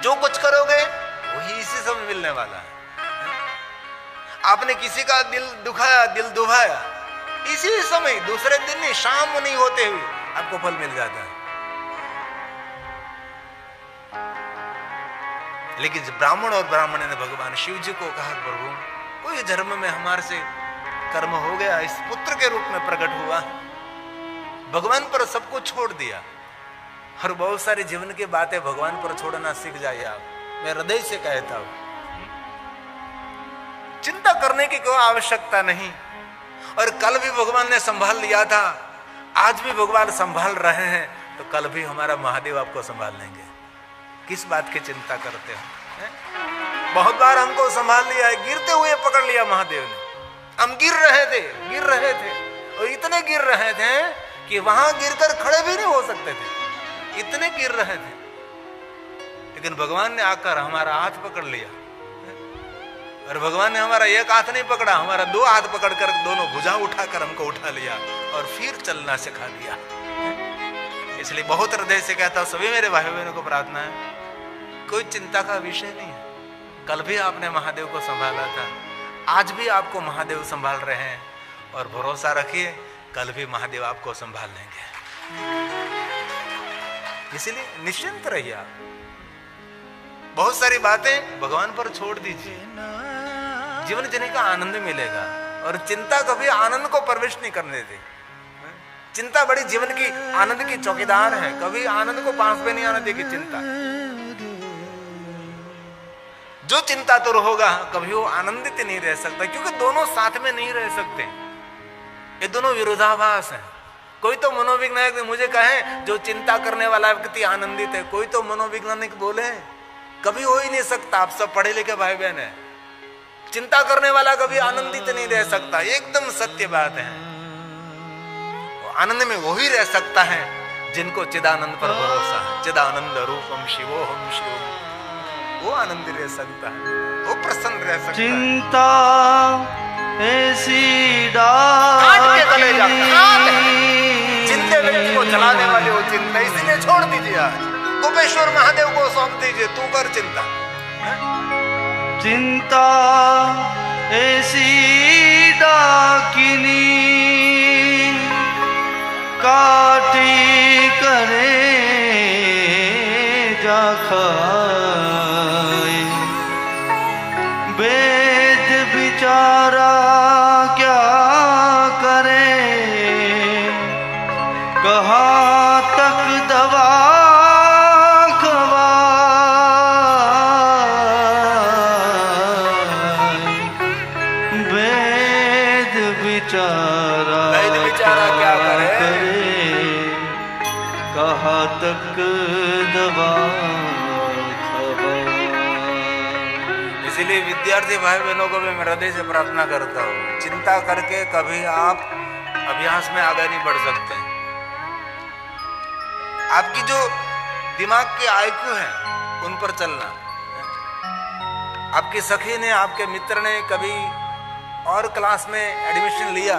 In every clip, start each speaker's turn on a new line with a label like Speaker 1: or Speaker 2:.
Speaker 1: जो कुछ करोगे वही इसी समय मिलने वाला है। आपने किसी का दिल दुखाया, दिल दुभाया, इसी समय दूसरे दिन ही, शाम नहीं होते हुए आपको फल मिल जाता है। लेकिन जब ब्राह्मण और ब्राह्मणी ने भगवान शिव जी को कहा, प्रभु कोई धर्म में हमारे से कर्म हो गया, इस पुत्र के रूप में प्रकट हुआ, भगवान पर सब कुछ छोड़ दिया। और बहुत सारी जीवन की बातें भगवान पर छोड़ना सीख जाइए आप, मैं हृदय से कहता हूं। चिंता करने की कोई आवश्यकता नहीं। और कल भी भगवान ने संभाल लिया था, आज भी भगवान संभाल रहे हैं, तो कल भी हमारा महादेव आपको संभाल लेंगे। किस बात की चिंता करते हो? बहुत बार हमको संभाल लिया है, गिरते हुए पकड़ लिया महादेव ने। हम गिर रहे थे और इतने गिर रहे थे कि वहां गिरकर खड़े भी नहीं हो सकते थे, इतने गिर रहे थे। लेकिन भगवान ने आकर हमारा हाथ पकड़ लिया। और भगवान ने हमारा एक हाथ नहीं पकड़ा, हमारा दो हाथ पकड़कर दोनों भुजा उठाकर हमको उठा लिया और फिर चलना सिखा दिया। इसलिए बहुत हृदय से कहता हूं, सभी मेरे भाई बहनों को प्रार्थना है, कोई चिंता का विषय नहीं है। कल भी आपने महादेव को संभाला था, आज भी आपको महादेव संभाल रहे हैं। और भरोसा रखिए, कल भी महादेव आपको संभाल लेंगे। इसलिए निश्चिंत रहिए आप, बहुत सारी बातें भगवान पर छोड़ दीजिए, जीवन जीने का आनंद मिलेगा। और चिंता कभी आनंद को प्रवेश नहीं करने देती। चिंता बड़ी जीवन की आनंद की चौकीदार है, कभी आनंद को पास में नहीं आने देगी चिंता। जो चिंता तो होगा, कभी वो आनंदित नहीं रह सकता, क्योंकि दोनों साथ में नहीं रह सकते, ये दोनों विरोधाभास हैं। कोई तो मनोवैज्ञानिक मुझे कहे जो चिंता करने वाला व्यक्ति आनंदित है, कोई तो मनोवैज्ञानिक बोले कभी हो ही नहीं सकता। आप सब पढ़े लिखे भाई बहन है, चिंता करने वाला कभी आनंदित नहीं रह सकता, एकदम सत्य बात है। आनंद में वही रह सकता है जिनको चिदानंद पर भरोसा है। चिदानंद रूपम शिवोहम शिव, वो आनंदी रह सकता है, वो प्रसन्न रह सकता है।
Speaker 2: चिंता ऐसी
Speaker 1: चिंते व्यक्ति को चलाने वाली वो चिंता, इसलिए छोड़ दीजिए। आज गोपेश्वर महादेव को सौंप दीजिए, तू कर चिंता।
Speaker 2: चिंता ऐसी डाकिनी काटी करे जा खाए, वेद बिचारा क्या करे, कहाँ तक दवा
Speaker 1: क्या करे,
Speaker 2: कहाँ तक दवा।
Speaker 1: इसीलिए विद्यार्थी भाई बहनों को भी मैं हृदय से प्रार्थना करता हूँ, चिंता करके कभी आप अभ्यास में आगे नहीं बढ़ सकते। आपकी जो दिमाग की आईक्यू है उन पर चलना। आपकी सखी ने, आपके मित्र ने कभी और क्लास में एडमिशन लिया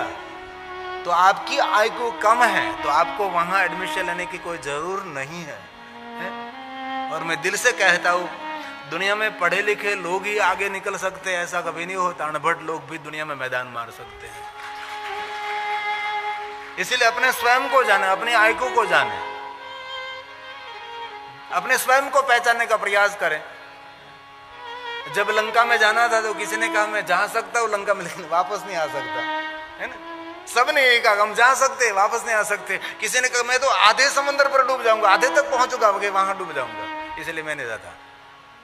Speaker 1: तो आपकी आईक्यू कम है, तो आपको वहां एडमिशन लेने की कोई जरूर नहीं है, और मैं दिल से कहता हूं, दुनिया में पढ़े लिखे लोग ही आगे निकल सकते हैं, ऐसा कभी नहीं होता। अनपढ़ लोग भी दुनिया में मैदान मार सकते हैं। इसलिए अपने स्वयं को जाने, अपनी आईक्यू को जाने, अपने स्वयं को पहचानने का प्रयास करें। जब लंका में जाना था तो किसी ने कहा मैं जा सकता हूं लंका में, लेकिन वापस नहीं आ सकता, है ना। सबने यही कहा हम जा सकते, वापस नहीं आ सकते। किसी ने कहा मैं तो आधे समंदर पर डूब जाऊंगा, आधे तक पहुंचूंगा, वहां डूब जाऊंगा, इसलिए मैं नहीं जाता।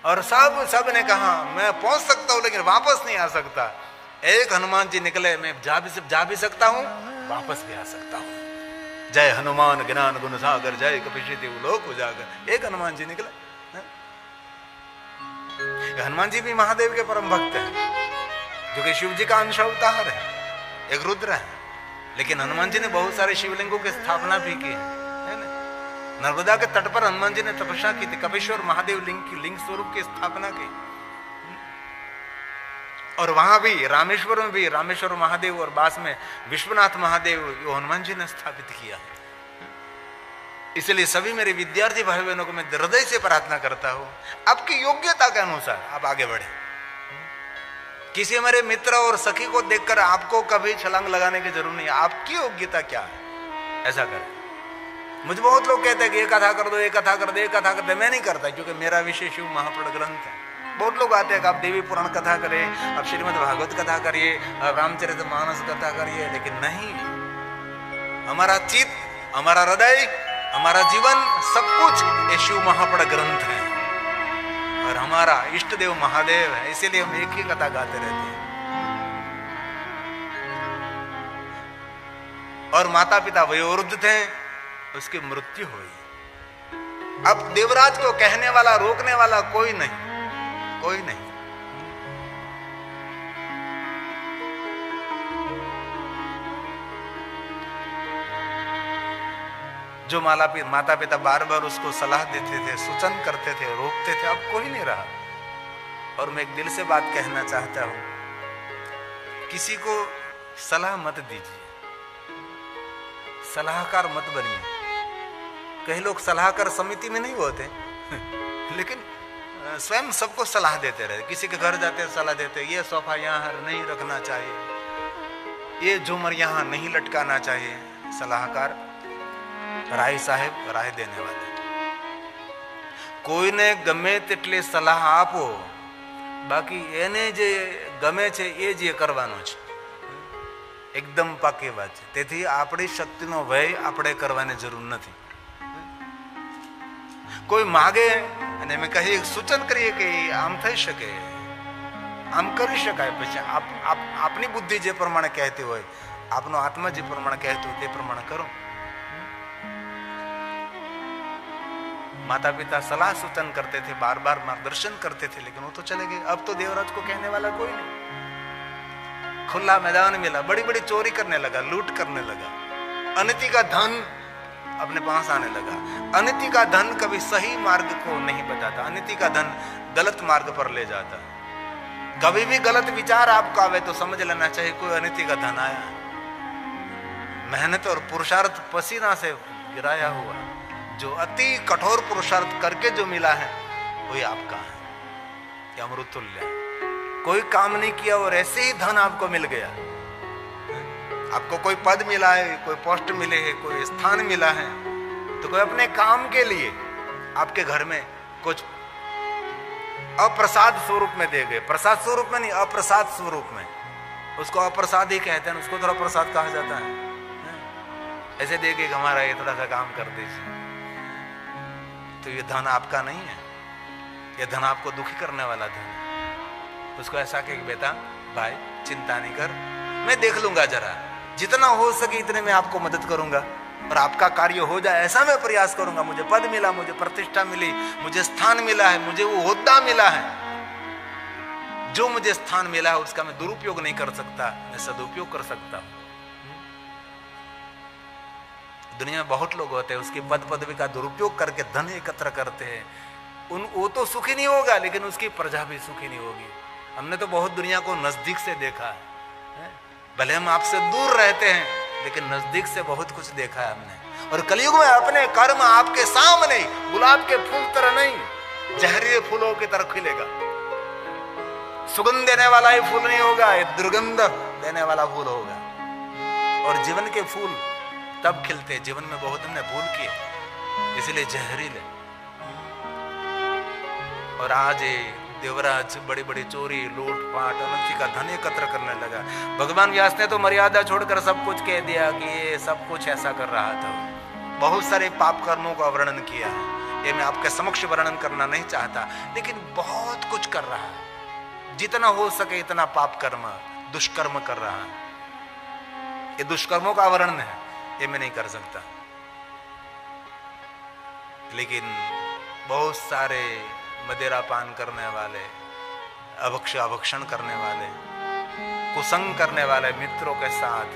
Speaker 1: और सब ने कहा मैं पहुंच सकता हूं लेकिन वापस नहीं आ सकता। एक हनुमान जी निकले, मैं जा भी सकता हूं, वापस भी आ सकता हूं। जय हनुमान ज्ञान गुण सागर, जय कपीशति लोक उजागर। एक हनुमान जी निकले। हनुमान जी भी महादेव के परम भक्त हैं, जो कि शिव जी का अंश अवतार है, एक रुद्र है। लेकिन हनुमान जी ने बहुत सारे शिवलिंगों की स्थापना भी की है ना। नर्मदा के तट पर हनुमान जी ने तपस्या की थी, कपिश्वर महादेव लिंग स्वरूप की स्थापना की। और वहां भी रामेश्वर में भी रामेश्वर महादेव और बास में विश्वनाथ महादेव, वो हनुमान जी ने स्थापित किया। इसलिए सभी मेरे विद्यार्थी भाई बहनों को मैं हृदय से प्रार्थना करता हूं, आपकी योग्यता के अनुसार आप आगे बढ़े। किसी मेरे मित्र और सखी को देखकर आपको कभी छलांग लगाने की जरूरत नहीं है। आपकी योग्यता क्या है, ऐसा करें। मुझे बहुत लोग कहते हैं कि ये कथा कर दो, ये कथा कर दो, ये कथा कर दो। मैं नहीं करता, क्योंकि मेरा विषय शिव महापुराण ग्रंथ है। बहुत लोग आते हैं कि आप देवी पुराण कथा करें, आप श्रीमद् भागवत कथा करिए, आप रामचरितमानस कथा करिए, लेकिन नहीं, हमारा चित्त, हमारा हृदय, हमारा जीवन, सब कुछ ये शिव महापुराण ग्रंथ है और हमारा इष्ट देव महादेव है। इसीलिए हम एक ही कथा गाते रहते हैं। और माता पिता वयोवृद्ध थे, उसकी मृत्यु हुई। अब देवराज को कहने वाला, रोकने वाला कोई नहीं, कोई नहीं। जो माता पिता बार बार उसको सलाह देते थे, सूचन करते थे, रोकते थे, अब कोई नहीं रहा। और मैं एक दिल से बात कहना चाहता हूं, किसी को सलाह मत दीजिए, सलाहकार मत बनिए। कई लोग सलाहकार समिति में नहीं होते लेकिन स्वयं सबको सलाह देते रहे। किसी के घर जाते सलाह देते, ये सोफा यहाँ नहीं रखना चाहिए, ये झूमर यहाँ नहीं लटकाना चाहिए। सलाहकार राय साहेब, राय देने वाले। કોઈને ગમે તેટલી સલાહ આપો, બાકી એને જે ગમે છે એ જ કરવાનો છે, એકદમ પાકી વાત છે। તેથી આપણી શક્તિનો વ્યય આપણે કરવાની જરૂર નથી। કોઈ માગે અને અમે કહીએ, સૂચન કરીએ કે આમ થઈ શકે, આમ કરી શકાય, પછી આપની બુદ્ધિ જે પ્રમાણે કહેતી હોય, આપનો આત્મા જે પ્રમાણે કહેતું હોય તે પ્રમાણે કરો। माता पिता सलाह सूचन करते थे, बार बार मार्गदर्शन करते थे, लेकिन वो तो चले गए। अब तो देवराज को कहने वाला कोई नहीं। खुला मैदान मिला, बड़ी बड़ी चोरी करने लगा, लूट करने लगा, अनिति का धन अपने पास आने लगा। अनिति का धन कभी सही मार्ग को नहीं बताता, अनिति का धन गलत मार्ग पर ले जाता। कभी भी गलत विचार आपको आवे तो समझ लेना चाहिए कोई अनिति का धन आया। मेहनत और पुरुषार्थ पसीना से गिराया हुआ, जो अति कठोर पुरुषार्थ करके जो मिला है वही आपका है, ये अमृत तुल्य है। कोई काम नहीं किया और ऐसे ही धन आपको मिल गया। आपको कोई पद मिला है, कोई पोस्ट मिले है, कोई स्थान मिला है, तो कोई अपने काम के लिए आपके घर में कुछ अप्रसाद स्वरूप में दे गए। प्रसाद स्वरूप में नहीं, अप्रसाद स्वरूप में। उसको अप्रसाद ही कहते हैं, उसको थोड़ा प्रसाद कहा जाता है। ऐसे दे के हमारा ये थोड़ा सा काम कर दीजिए, तो ये धन आपका नहीं है, ये धन आपको दुखी करने वाला धन है। उसको ऐसा कि बेटा भाई चिंता नहीं कर, मैं देख लूंगा, जरा जितना हो सके इतने में आपको मदद करूंगा और आपका कार्य हो जाए ऐसा मैं प्रयास करूंगा। मुझे पद मिला, मुझे प्रतिष्ठा मिली, मुझे स्थान मिला है, मुझे वो ओहदा मिला है, जो मुझे स्थान मिला है उसका मैं दुरुपयोग नहीं कर सकता, मैं सदुपयोग कर सकता हूं। दुनिया में बहुत लोग होते हैं उसकी पद पदवी का दुरुपयोग करके धन एकत्र करते हैं। वो तो सुखी नहीं होगा, लेकिन उसकी प्रजा भी सुखी नहीं होगी। हमने तो बहुत दुनिया को नजदीक से देखा है। भले हम आपसे दूर रहते हैं, लेकिन नजदीक से बहुत कुछ देखा है हमने। और कलयुग में अपने कर्म आपके सामने, गुलाब के फूल तरह नहीं, जहरीले फूलों की तरह खिलेगा। सुगंध देने वाला ही फूल नहीं होगा, ये दुर्गंध देने वाला फूल होगा। और जीवन के फूल तब खिलते, जीवन में बहुत हमने भूल किए, इसलिए जहरीले। और आज देवराज बड़ी बड़ी चोरी, लूट पाट, अनर्थी का धन एकत्र करने लगा। भगवान व्यास ने तो मर्यादा छोड़कर सब कुछ कह दिया कि ये सब कुछ ऐसा कर रहा था। बहुत सारे पाप कर्मों का वर्णन किया है, ये मैं आपके समक्ष वर्णन करना नहीं चाहता, लेकिन बहुत कुछ कर रहा है। जितना हो सके इतना पाप कर्म, दुष्कर्म कर रहा है। ये दुष्कर्मों का वर्णन है, ये मैं नहीं कर सकता। लेकिन बहुत सारे मदिरा पान करने वाले, अभक्षण करने वाले, कुसंग करने वाले मित्रों के साथ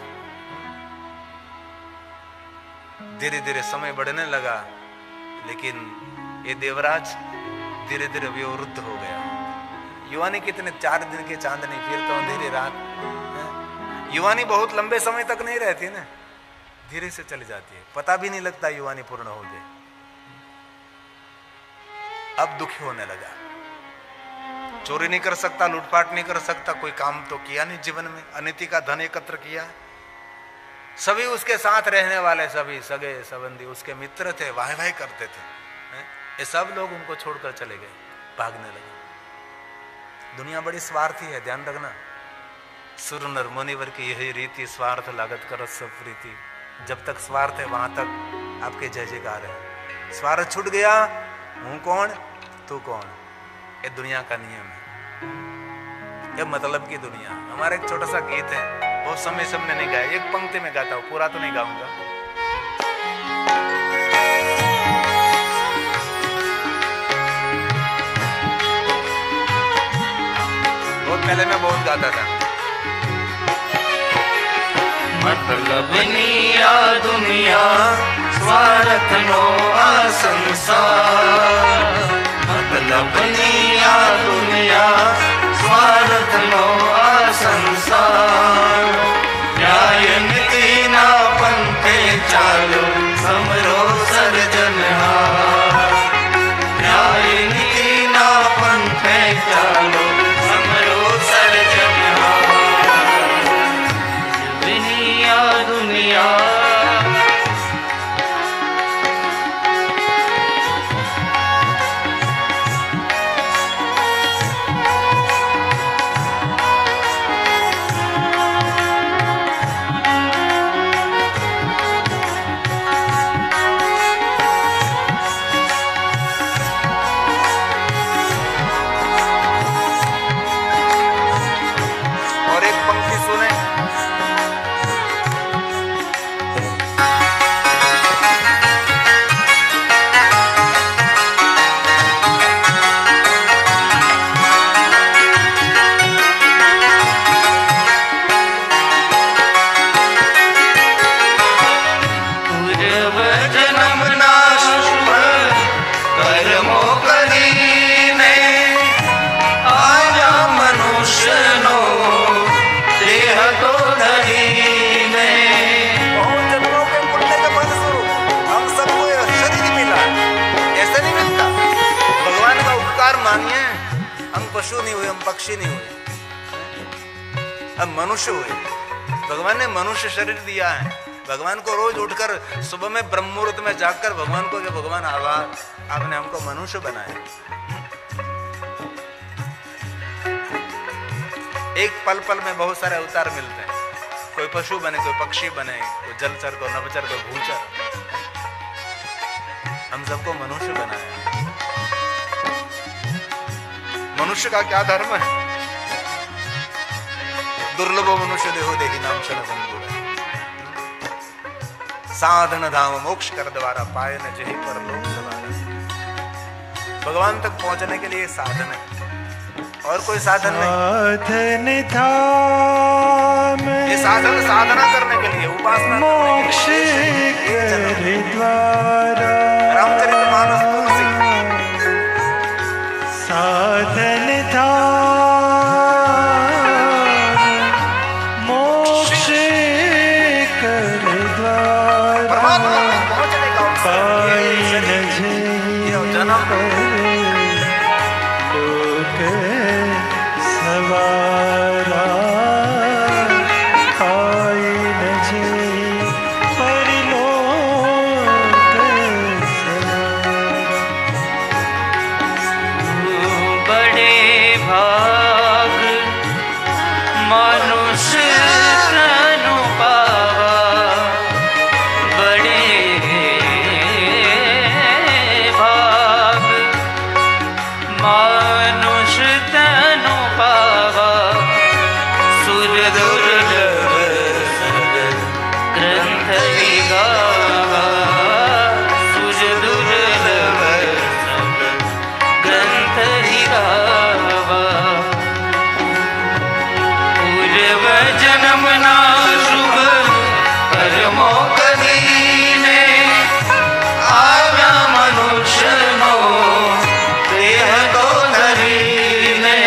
Speaker 1: धीरे धीरे समय बढ़ने लगा। लेकिन ये देवराज धीरे धीरे विवृद्ध हो गया। युवानी कितने 4 दिन की चांदनी, फिर तो अंधेरी रात। युवानी बहुत लंबे समय तक नहीं रहती ना, धीरे से चली जाती है, पता भी नहीं लगता युवानी पूर्ण हो गई। अब दुखी होने लगा, चोरी नहीं कर सकता, लूटपाट नहीं कर सकता, कोई काम तो किया नहीं जीवन में, अनिति का धन एकत्र किया। सभी उसके साथ रहने वाले, सभी सगे संबंधी उसके मित्र थे, वाह वाह करते थे, ये सब लोग उनको छोड़कर चले गए, भागने लगे। दुनिया बड़ी स्वार्थी है, ध्यान रखना। सुर नर मुनिवर की यही रीति, स्वार्थ लागत कर सब प्रीति। जब तक स्वार्थ है वहां तक आपके जय जयकार है। स्वार्थ छूट गया, हूं कौन तू कौन, ये दुनिया का नियम है, ये मतलब की दुनिया। हमारा एक छोटा सा गीत है, बहुत समय से हमने नहीं गाया, एक पंक्ति में गाता हूं, पूरा तो नहीं गाऊंगा। बहुत पहले मैं बहुत गाता था।
Speaker 2: मतलब निया दुनिया स्वार्थ नो आ संसार, मतलब निया दुनिया स्वार्थ नो आ संसार। न्याय नीति ना पंथे चालो समरो सर्जनहार, न्याय नीति ना पंथे चालो समरो सर्जनहार। दुनिया
Speaker 1: और एक पंक्ति सुने, पशु नहीं हुए, हम पक्षी नहीं हुए, हम मनुष्य हुए। भगवान ने मनुष्य शरीर दिया है। भगवान को रोज उठकर सुबह में ब्रह्म मुहूर्त में जागकर भगवान को कि भगवान आभार, आपने हमको मनुष्य बनाया। एक पल पल में बहुत सारे अवतार मिलते हैं, कोई पशु बने, कोई पक्षी बने, कोई जलचर, कोई नभचर, कोई भूचर। हम सबको मनुष्य बनाया। मनुष्य का क्या धर्म है? दुर्लभ मनुष्य देहो देहि नाम शन संगुण, साधन धाम मोक्ष कर द्वारा पाए न जही परलोक द्वारा। भगवान तक पहुंचने के लिए साधन है, और कोई साधन नहीं। ये साधन साधना करने के लिए, उपासना
Speaker 2: मोक्ष के द्वारा।
Speaker 1: रामचरितमानस तुलसी
Speaker 2: साधन था मोक्ष कर द्वारा,
Speaker 1: परमात्मा तक पहुंचने का
Speaker 2: पाई न
Speaker 1: जन्म
Speaker 2: लोक सवारा, पाई न परलोक सवारा। बड़े भाग मनुष्य तनु पावा, बड़े भाग मनुष्य तनु पावा। सुर दुर्लभ ग्रंथ गावा, सुर दुर्लभ ग्रंथ गावा। पूर्व जन्म ना शुभ कर्मों कदीने, आव्या मनुष्य नो देह तो धरीने।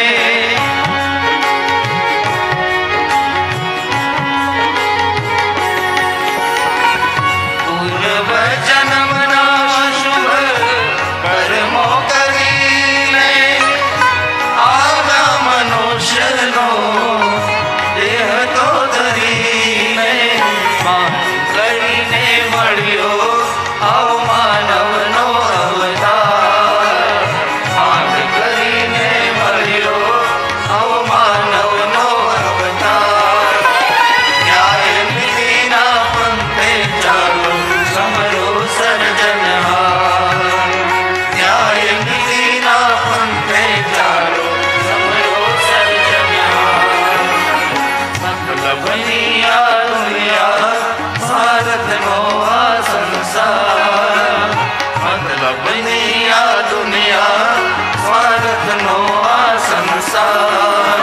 Speaker 2: साधनो आ संसार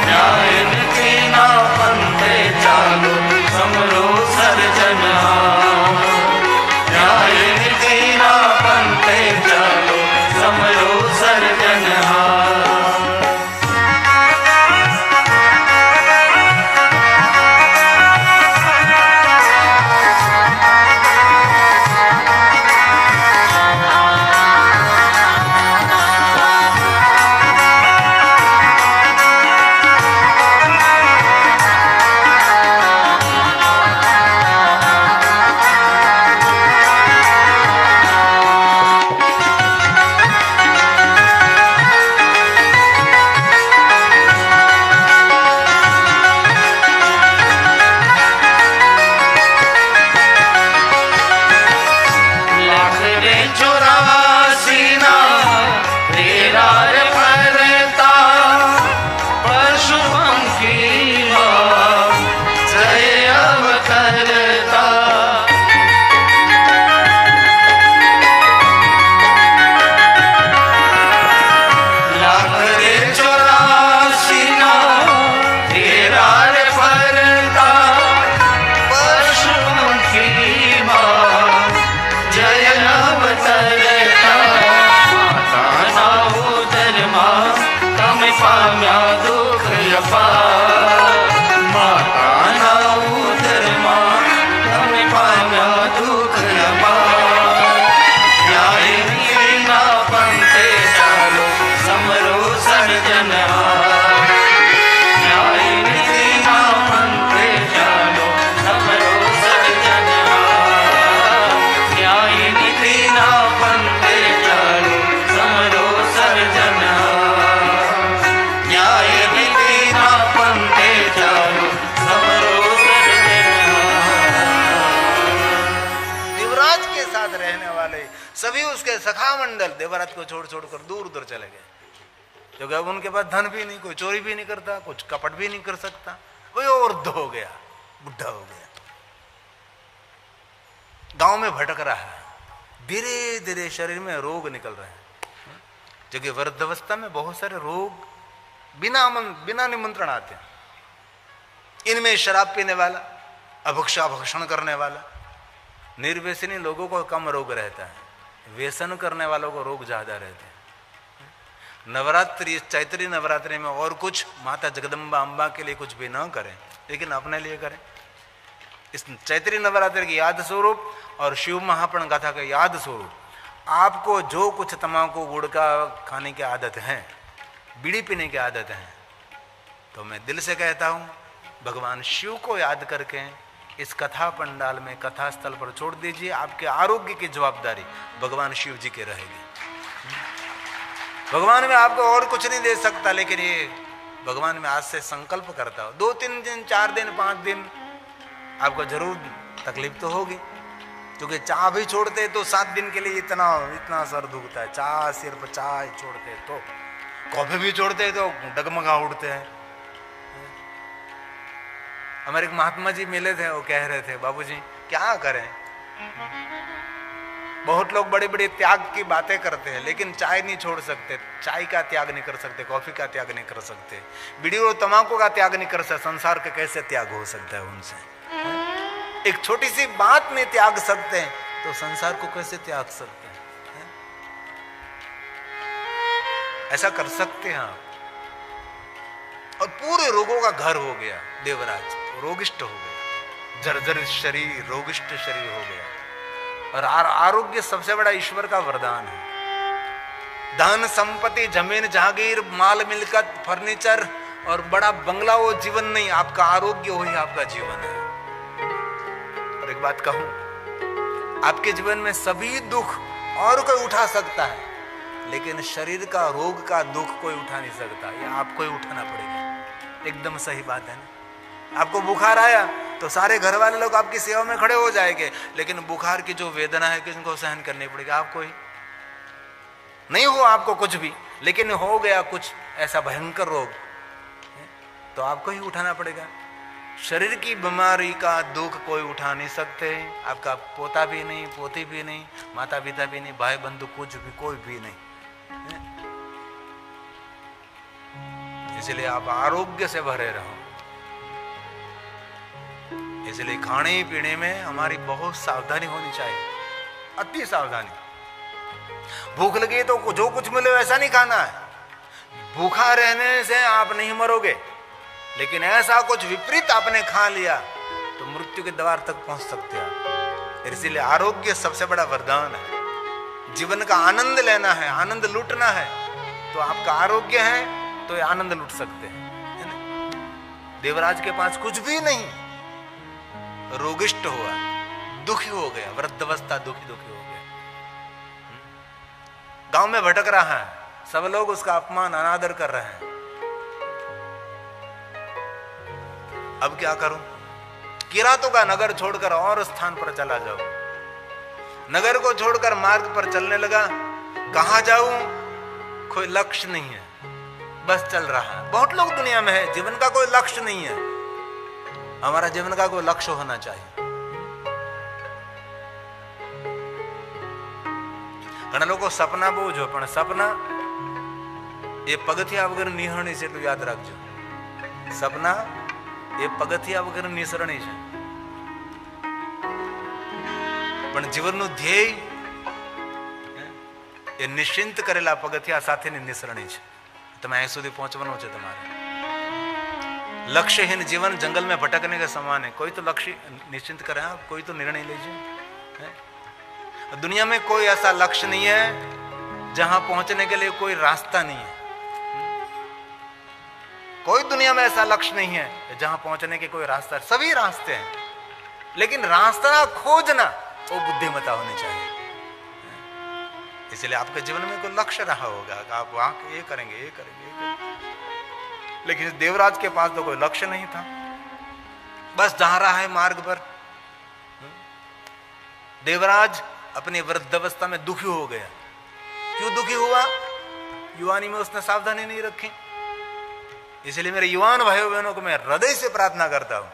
Speaker 2: न्याय नीति ना पंथे चालो समरो सर्जनहार न्याय नीति ना पंथे चालो समरो सर्जनहार
Speaker 1: सभी उसके सखा मंडल देवराज को छोड़ छोड़कर दूर दूर चले गए, क्योंकि अब उनके पास धन भी नहीं, कोई चोरी भी नहीं करता, कुछ कपट भी नहीं कर सकता, वही वृद्ध हो गया, बुढ़ा हो गया, गांव में भटक रहा है, धीरे धीरे शरीर में रोग निकल रहे हैं, क्योंकि वृद्धावस्था में बहुत सारे रोग बिना निमंत्रण आते हैं। इनमें शराब पीने वाला, भक्षण करने वाला, निर्व्यसनी लोगों को कम रोग रहता है, व्यसन करने वालों को रोग ज्यादा रहते हैं। नवरात्रि, चैत्री नवरात्रि में और कुछ माता जगदम्बा अम्बा के लिए कुछ भी न करें, लेकिन अपने लिए करें। इस चैत्री नवरात्रि की याद स्वरूप और शिव महाप्रण गाथा का याद स्वरूप आपको जो कुछ तम्बाकू गुड़का खाने की आदत है, बीड़ी पीने की आदत है, तो मैं दिल से कहता हूं भगवान शिव को याद करके इस कथा पंडाल में, कथा स्थल पर छोड़ दीजिए। आपके आरोग्य की जवाबदारी भगवान शिव जी की रहेगी। भगवान में आपको और कुछ नहीं दे सकता, लेकिन ये भगवान में आज से संकल्प करता हो, 2-3 दिन, 4 दिन, 5 दिन आपको जरूर तकलीफ तो होगी, क्योंकि चाय भी छोड़ते तो 7 दिन के लिए इतना सर दुखता है। चाय, सिर पर चाय छोड़ते तो, कॉफी भी छोड़ते तो डगमगा उठते हैं। हमारे एक महात्मा जी मिले थे, वो कह रहे थे, बाबूजी क्या करें, बहुत लोग बड़े बड़े त्याग की बातें करते हैं, लेकिन चाय नहीं छोड़ सकते, चाय का त्याग नहीं कर सकते, कॉफी का त्याग नहीं कर सकते, बीड़ी और तंबाकू का त्याग नहीं कर सकते, संसार का कैसे त्याग हो सकता है उनसे? एक छोटी सी बात नहीं त्याग सकते तो संसार को कैसे त्याग सकते हैं? ऐसा कर सकते हैं आप। और पूरे रोगों का घर हो गया देवराज, रोगिष्ट हो गया, जर्जर शरीर, रोगिष्ट शरीर हो गया। और आरोग्य सबसे बड़ा ईश्वर का वरदान है। धन संपत्ति, जमीन जागीर, माल मिलकत, फर्नीचर और बड़ा बंगला वो जीवन नहीं, आपका आरोग्य वही आपका जीवन है। और एक बात कहूं, आपके जीवन में सभी दुख और कोई उठा सकता है, लेकिन शरीर का रोग का दुख कोई उठा नहीं सकता, ये आपको ही उठाना पड़ेगा। एकदम सही बात है ना। आपको बुखार आया तो सारे घर वाले लोग आपकी सेवा में खड़े हो जाएंगे, लेकिन बुखार की जो वेदना है किसको सहन करनी पड़ेगी? आपको ही। नहीं हो आपको कुछ भी, लेकिन हो गया कुछ ऐसा भयंकर रोग तो आपको ही उठाना पड़ेगा। शरीर की बीमारी का दुख कोई उठा नहीं सकते, आपका पोता भी नहीं, पोती भी नहीं, माता पिता भी नहीं, भाई बंधु कुछ भी, कोई भी नहीं। इसलिए आप आरोग्य से भरे रहो। इसलिए खाने पीने में हमारी बहुत सावधानी होनी चाहिए, अति सावधानी। भूख लगी तो जो कुछ मिले वैसा नहीं खाना है। भूखा रहने से आप नहीं मरोगे, लेकिन ऐसा कुछ विपरीत आपने खा लिया तो मृत्यु के द्वार तक पहुंच सकते हैं। इसीलिए आरोग्य सबसे बड़ा वरदान है। जीवन का आनंद लेना है, आनंद लूटना है, तो आपका आरोग्य है तो ये आनंद लूट सकते हैं, है ना? देवराज के पास कुछ भी नहीं, रोगिष्ट हुआ, दुखी हो गया, वृद्धावस्था, दुखी हो गया, गांव में भटक रहा है, सब लोग उसका अपमान अनादर कर रहे हैं। अब क्या करूं? किरातों का नगर छोड़कर और स्थान पर चला जाऊं। नगर को छोड़कर मार्ग पर चलने लगा। कहां जाऊं? कोई लक्ष्य नहीं है, बस चल रहा है। बहुत लोग दुनिया में है, जीवन का कोई लक्ष्य नहीं है। हमारा जीवन का कोई लक्ष्य होना चाहिए। घना लोग सपना बो जो, पण सपना ये पगथिया वगैरह निहरणी से, तो याद रखजो, सपना ये पगथिया वगैरह निसरणी છે, પણ જીવનનું ધ્યેય એ નિશ્ચિંત કરેલા પગથિયા સાથેની નિસરણી છે। તમે અહીં સુધી પહોંચવાનું છે તમારે। लक्ष्यहीन जीवन जंगल में भटकने के समान है। कोई तो लक्ष्य निश्चिंत करे, कोई तो निर्णय लीजिए। दुनिया में कोई ऐसा लक्ष्य नहीं है जहां पहुंचने के लिए कोई रास्ता नहीं है। कोई दुनिया में ऐसा लक्ष्य नहीं है जहां पहुंचने के कोई रास्ता, सभी रास्ते हैं, लेकिन रास्ता खोजना वो बुद्धिमत्ता होनी चाहिए। इसलिए आपके जीवन में कोई लक्ष्य रहा होगा कि आप वहां ये करेंगे, ये करेंगे, ये करेंगे, लेकिन देवराज के पास तो कोई लक्ष्य नहीं था, बस जा रहा है मार्ग पर। देवराज अपनी वृद्धावस्था में दुखी हो गया। क्यों दुखी हुआ? युवानी में उसने सावधानी नहीं रखी। इसलिए मेरे युवान भाइयों बहनों को मैं हृदय से प्रार्थना करता हूं,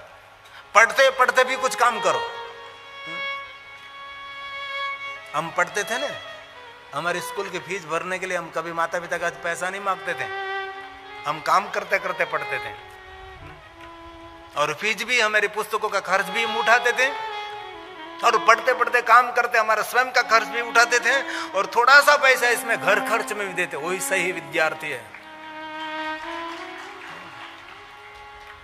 Speaker 1: पढ़ते पढ़ते भी कुछ काम करो। हम पढ़ते थे ना, हमारे स्कूल की फीस भरने के लिए हम कभी माता पिता का पैसा नहीं मांगते थे, हम काम करते करते पढ़ते थे, और फीस भी, हमारी पुस्तकों का खर्च भी हम उठाते थे, और पढ़ते पढ़ते काम करते हमारा स्वयं का खर्च भी उठाते थे, और थोड़ा सा पैसा इसमें घर खर्च में भी देते। वही सही विद्यार्थी है।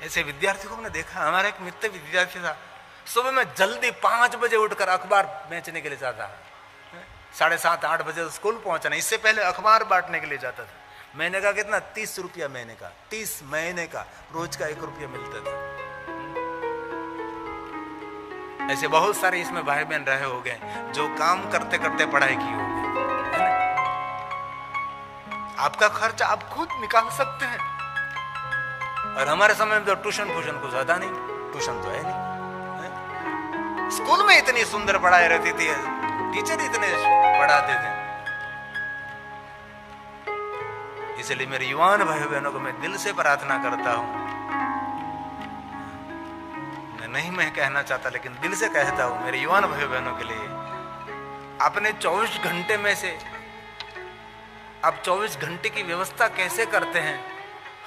Speaker 1: ऐसे विद्यार्थी को हमने देखा। हमारा एक मित्र विद्यार्थी था, सुबह में जल्दी 5 बजे उठकर अखबार बेचने के लिए जाता, 7:30 8 बजे स्कूल पहुंचना, इससे पहले अखबार बांटने के लिए जाता था। महीने का कितना? 30 रुपया महीने का, 30 महीने का, रोज का 1 रुपया मिलता था। ऐसे बहुत सारे इसमें भाई बहन रहे हो गए जो काम करते करते पढ़ाई की होगी, है ना? आपका खर्च आप खुद निकाल सकते हैं। और हमारे समय में तो ट्यूशन कुछ ज्यादा नहीं, ट्यूशन तो है नहीं, है? स्कूल में इतनी सुंदर पढ़ाई रहती थी, टीचर इतने पढ़ाते थे। इसलिए मेरे युवान भाई बहनों को मैं दिल से प्रार्थना करता हूं, मैं कहना चाहता लेकिन दिल से कहता हूं, मेरे युवान भाई बहनों के लिए, आपने 24 घंटे में से आप 24 घंटे की व्यवस्था कैसे करते हैं,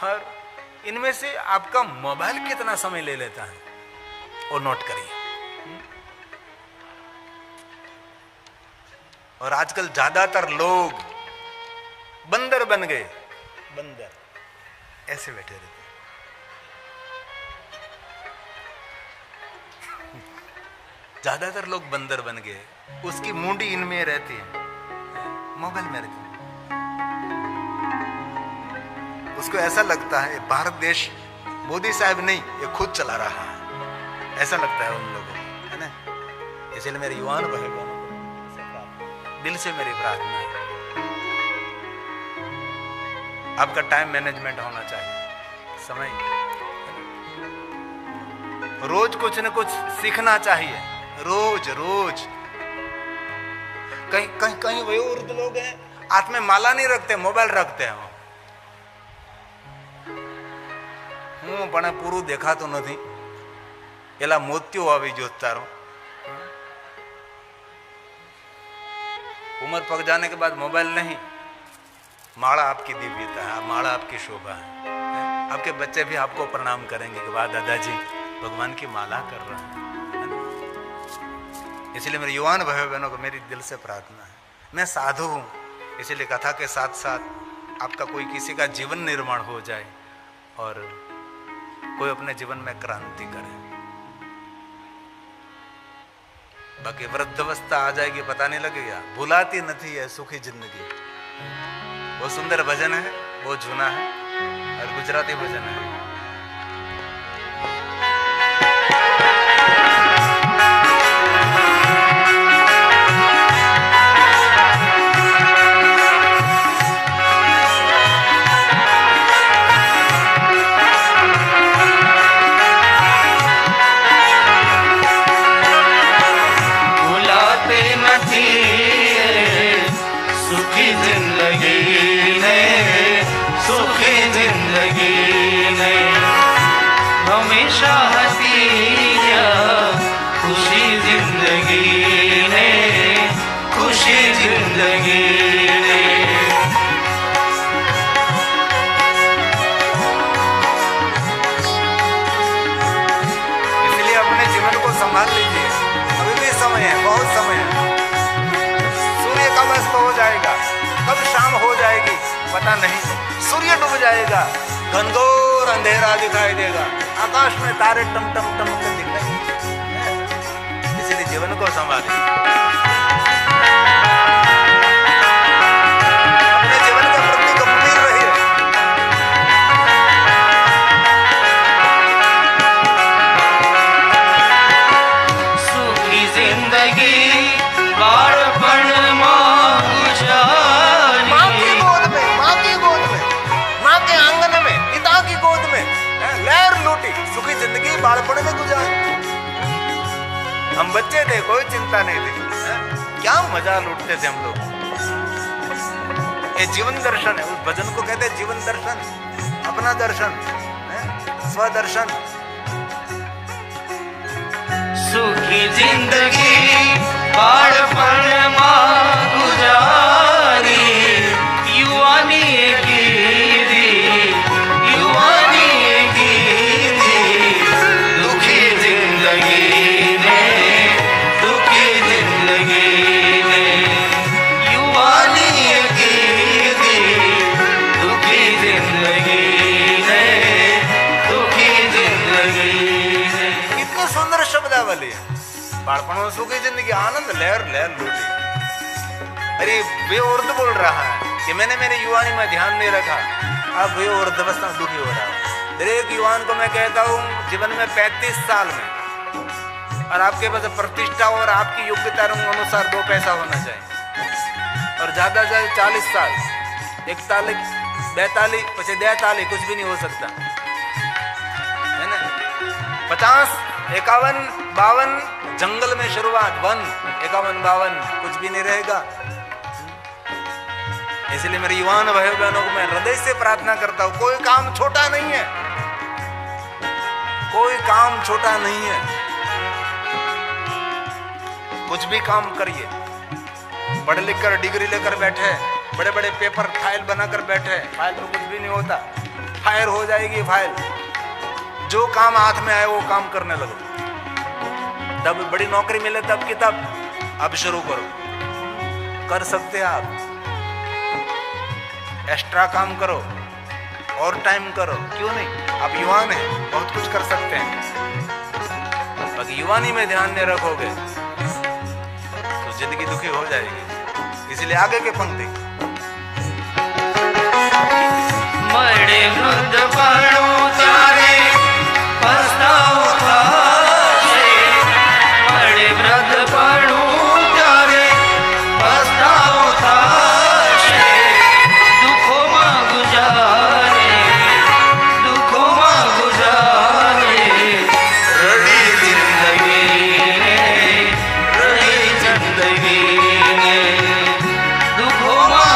Speaker 1: और इनमें से आपका मोबाइल कितना समय ले लेता है, वो नोट करिए। और आजकल ज्यादातर लोग बंदर बन गए, बंदर ऐसे बैठे रहते। ज्यादातर लोग बंदर बन गए, उसकी मुंडी इनमें रहती है, मोबाइल में रहती है। उसको ऐसा लगता है भारत देश मोदी साहब नहीं, ये खुद चला रहा है, ऐसा लगता है उन लोगों को, है ना? इसलिए मेरे युवान भाई बहनों को दिल से मेरी प्रार्थना है, आपका टाइम मैनेजमेंट होना चाहिए, समय, रोज कुछ न कुछ सीखना चाहिए, रोज रोज। कहीं कहीं कहीं वयोवृद्ध लोग हैं, हाथ में माला नहीं रखते, मोबाइल रखते हैं। હું પણ પૂરું દેખાતું નથી, પેલા મોતિયો આવી ગયો તારો। उम्र पक जाने के बाद मोबाइल नहीं, माला आपकी दिव्यता है, माला आपकी शोभा है। आपके बच्चे भी आपको प्रणाम करेंगे कि वाह दादाजी भगवान की माला कर रहे हैं। इसलिए मेरे युवान भाई बहनों को मेरी दिल से प्रार्थना है, मैं साधु हूँ, इसीलिए कथा के साथ साथ आपका कोई किसी का जीवन निर्माण हो जाए और कोई अपने जीवन में क्रांति करे। बाकी वृद्धावस्था आ जाएगी पता नहीं लगेगा, भुलाती नहीं है सुखी जिंदगी। वो सुंदर भजन है, वो जूना है और गुजराती भजन है।
Speaker 2: हमेशा हंसी खुशी जिंदगी ने, खुशी जिंदगी ने।
Speaker 1: इसलिए अपने जीवन को संभाल लीजिए, अभी भी समय है, बहुत समय है। सूर्य कब अस्त हो जाएगा, कब शाम हो जाएगी पता नहीं, सूर्य डूब जाएगा, घनघोर अंधेरा दिखाई देगा, आकाश में तारे टम टम टम कर दिखाई। इसलिए जीवन को संभालिए, अपने जीवन के प्रति गंभीर रहिए।
Speaker 2: सुखी जिंदगी बालपन माँ गुजारी,
Speaker 1: माँ की गोद में, माँ की गोद में, माँ के आंगन में, पिता की गोद में लहर लूटी, सुखी जिंदगी बालपन में गुजारी। हम बच्चे थे, कोई चिंता नहीं थी, क्या मजा लूटते थे हम लोग। ये जीवन दर्शन है, उस भजन को कहते हैं जीवन दर्शन, अपना दर्शन, स्वदर्शन।
Speaker 2: सुखी जिंदगी बालपन माँ गुजारी, युवानी की युवानी की दुखी जिंदगी ने, दुखी जिंदगी ने, युवानी की दुखी जिंदगी ने, दुखी जिंदगी ने।
Speaker 1: कितनी सुंदर शब्दावली है, बालपन में सुखी जिंदगी, आनंद लहर लहर लूटी। अरे वे उर्द बोल रहा है कि मैंने मेरे युवानी में ध्यान नहीं रखा, अब वे उर्दवस्था में दुखी हो रहा है। दरेक युवान को मैं कहता हूँ जीवन में 35 साल में और आपके पास प्रतिष्ठा और आपकी योग्यता अनुसार 2 पैसा होना चाहिए, और ज्यादा से ज्यादा 40 साल, 41, 42, 43 कुछ भी नहीं हो सकता है ना। 50, 51, 52 जंगल में शुरुआत, वन 51, 52 कुछ भी नहीं रहेगा। इसलिए मेरे युवान भाई बहनों को मैं हृदय से प्रार्थना करता हूं, कोई काम छोटा नहीं है, कोई काम छोटा नहीं है, कुछ भी काम करिए। पढ़ लिख कर डिग्री लेकर बैठे, बड़े बड़े पेपर फाइल बनाकर बैठे, फाइल में कुछ भी नहीं होता, फायर हो जाएगी फाइल। जो काम हाथ में आए वो काम करने लगो, तब बड़ी नौकरी मिले तब की तब। अब शुरू करो, कर सकते हैं आप, एक्स्ट्रा काम करो और टाइम करो, क्यों नहीं। आप युवान हैं, बहुत कुछ कर सकते हैं, बाकी युवानी में ध्यान नहीं रखोगे तो जिंदगी दुखी हो जाएगी। इसलिए आगे के पंक्ति,
Speaker 2: मरे वृद्ध पड़ो तारे पछताओ खासे, मरे वृद्ध पड़ो तारे पछताओ खासे, दुखों में गुजारे, दुखों में गुजारे, रड़ी जिंदगी ने, रड़ी जिंदगी ने, दुखों में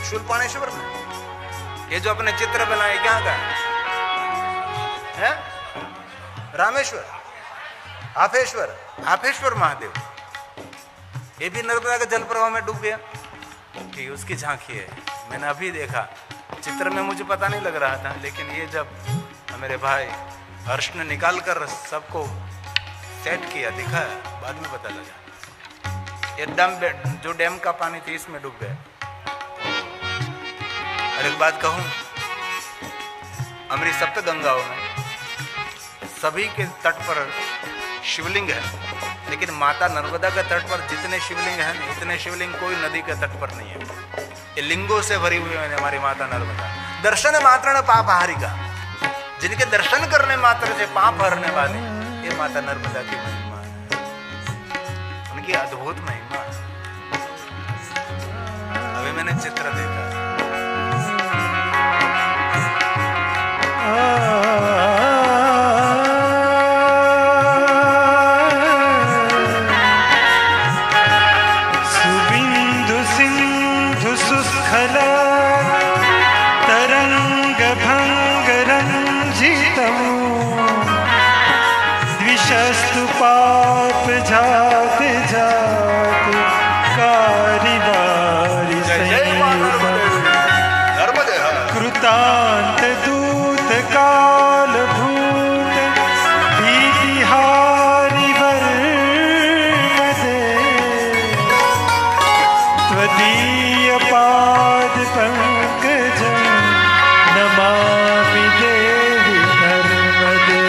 Speaker 1: शूलपाणेश्वर में। ये जो अपने चित्र बनाए क्या का है? रामेश्वर, आफेश्वर, आफेश्वर महादेव। ये भी नर्मदा के जल प्रवाह में डूब गया कि उसकी झांकी है। मैंने अभी देखा, चित्र में मुझे पता नहीं लग रहा था, लेकिन ये जब मेरे भाई हर्ष ने निकाल कर सबको सेट किया, दिखा, बाद में पता लगा ये जो डैम का पानी थी इसमें डूब गया। और एक बात कहूं, अमृत सप्त गंगाओं में सभी के तट पर शिवलिंग है, लेकिन माता नर्मदा के तट पर जितने शिवलिंग हैं, इतने शिवलिंग कोई नदी के तट पर नहीं है। ये लिंगों से भरी हुई है हमारी माता नर्मदा। दर्शन मात्र न पाप हारिका, जिनके दर्शन करने मात्र से पाप हरने वाले, ये माता नर्मदा की महिमा है, उनकी अद्भुत महिमा है। अभी मैंने चित्र देखा,
Speaker 3: सुबिंदु सिंधु सुस्खला तरंग भंग रंजितम् द्विषस्तु पाप जात जात कारिवारि कृतांत दूत काल भूत भीतिहारि वर्मदे त्वदीय पाद पंकजं नमामि देवी नर्मदे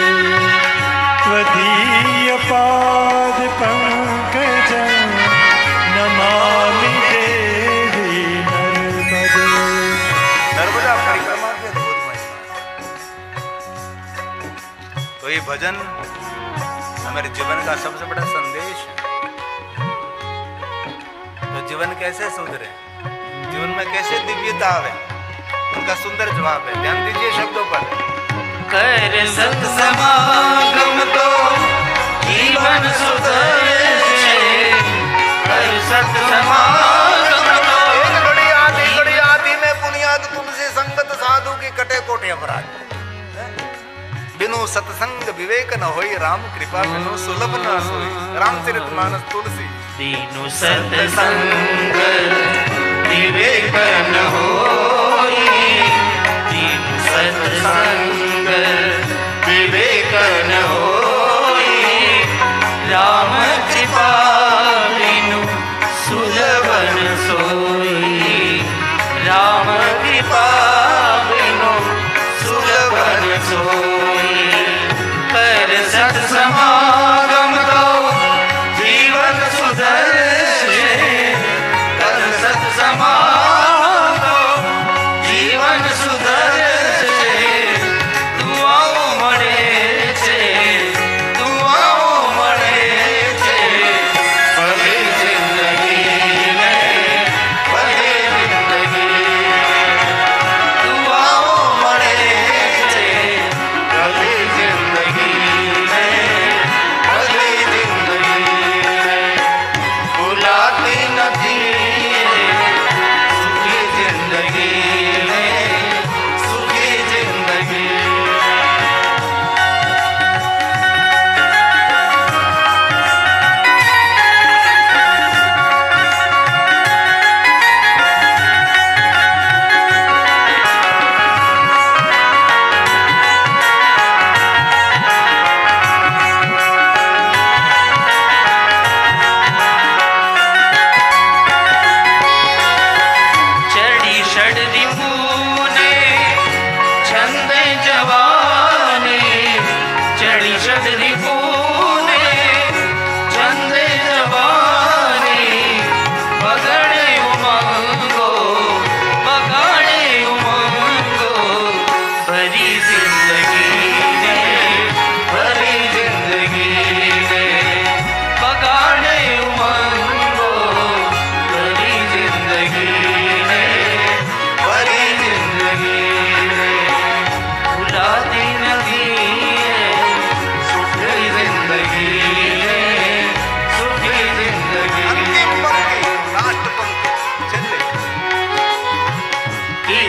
Speaker 3: त्वदीय पाद पंकजं नमामि देवी नर्मदे।
Speaker 1: नर्मदा परिक्रमा की अद्भुत महिमा। तो ये भजन हमारे जीवन का सबसे बड़ा संदेश है। तो जीवन कैसे सुधरे, जीवन में कैसे दिव्यता आवे, उनका सुंदर जवाब है। ध्यान दीजिए शब्दों पर।
Speaker 2: कर सत समागम तो जीवन सुधरे, कर सत समागम तो
Speaker 1: एक घड़ी आती में बुनियाद तुमसे संगत साधु की कटे कोटे अपराध। बिनु सत्संग विवेक न होई, राम कृपा बिनु सुलभ न सोई। रामचरितमानस तुलसी।
Speaker 2: दीनु सत्संग विवेक न होई, दीनु सत्संग विवेक न होई, राम कृपा बिनु सुलभ न सोई, राम कृपा बिनु सुलभ न सोई। कर सत समागम तो जीवन सुधरे, कर सत समागम तो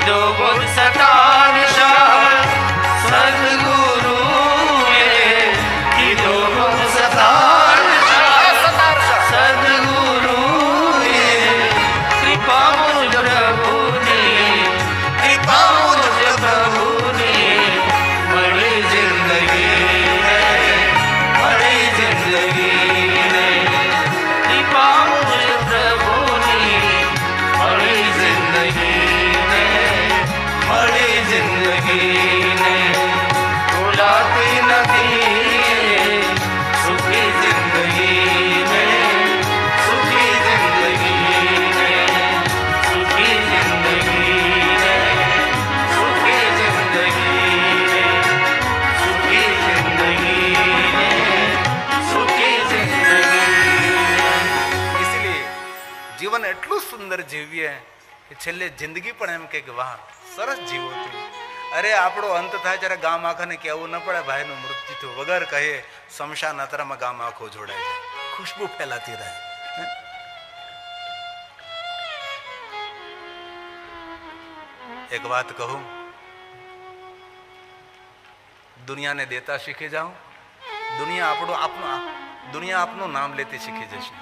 Speaker 2: दो गुण सतार शाह सदगुरु की दो गुण सतार सदगुरु कृपा मुझ प्रभु ने कृपा मुझ प्रभु ने बड़ी जिंदगी है बड़ी जिंदगी है कृपा मुझ प्रभु ने बड़ी जिंदगी है बड़ी जिंदगी ने बुलाती नदी सुखी जिंदगी में सुखी जिंदगी में सुखी जिंदगी में सुखी जिंदगी में सुखी जिंदगी में सुखी जिंदगी
Speaker 1: इसलिए જીવન એટલું સુંદર જીવીએ કે છેલ્લે જિંદગી પણ એમ કે વાહ સરસ જીવો તું. અરે આપણો અંત થાય ત્યારે ગામ આખાને કહેવું ન પડે ભાઈનું મૃત્યુ થયું વગર કહે શમશાન અતરામાં ગામ આખો જોડાઈ જાય ખુશ્બુ ફેલાતી રહે. એક વાત કહું દુનિયાને દેતા શીખી જાઓ દુનિયા આપનું નામ લેતી શીખી જશે.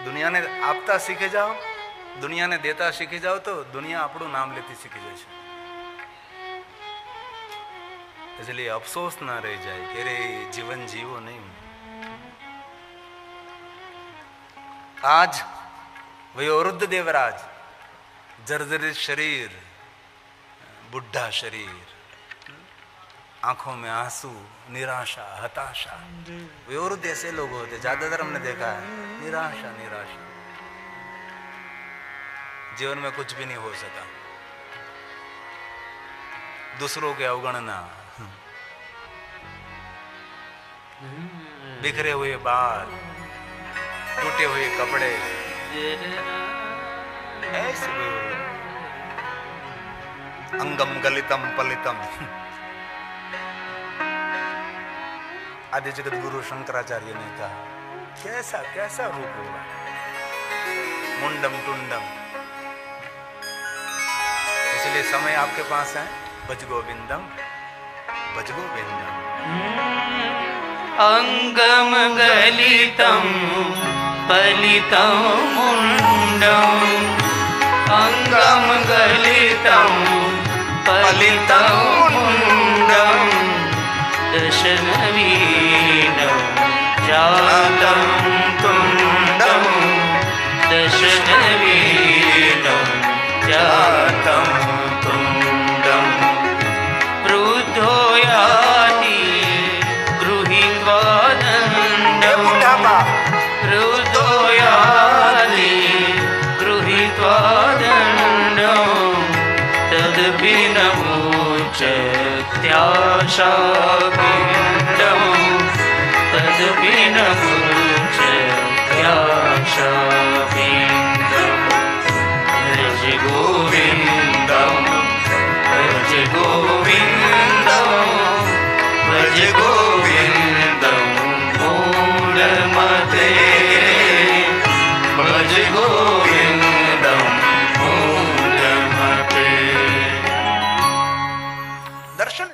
Speaker 1: દુનિયાને આપતા શીખી જાઓ દુનિયાને દેતા શીખી જાઓ તો દુનિયા આપણું નામ લેતી શીખી જશે. इसलिए अफसोस ना रह जाए कि अरे जीवन जीवो नहीं. आज वयोवृद्ध देवराज जर्जरित शरीर बुढ़ा शरीर आंखों में आंसू निराशा हताशा वयोवृद्ध ऐसे लोग होते ज्यादातर हमने देखा है निराशा निराशा जीवन में कुछ भी नहीं हो सका दूसरों के अवगणना बिखरे हुए बाल टूटे हुए कपड़े ऐसे अंगम गलितम पलितम. आदि जगत गुरु शंकराचार्य ने कहा कैसा कैसा रूप होगा मुंडम टुंडम. इसलिए समय आपके पास है भज गोविंदम भज गोविंदम.
Speaker 2: अंगम गलितम पलितम मुंडम अंगम गलितम पलितम मुंडम दशनवीनम जातम तुंडम दशनवीनम जातम तुंडम वृद्धो याति गृहीत्वा दण्डं वृद्धो याति गृहीत्वा दण्डं तदपि न मुच्यत्याशापिण्डं तदपि न मुच्यत्याशापिण्डं भज गोविन्दं भज गोविन्दं भज गोविन्दं मूढमते भज गोविन्दं मूढमते.
Speaker 1: दर्शन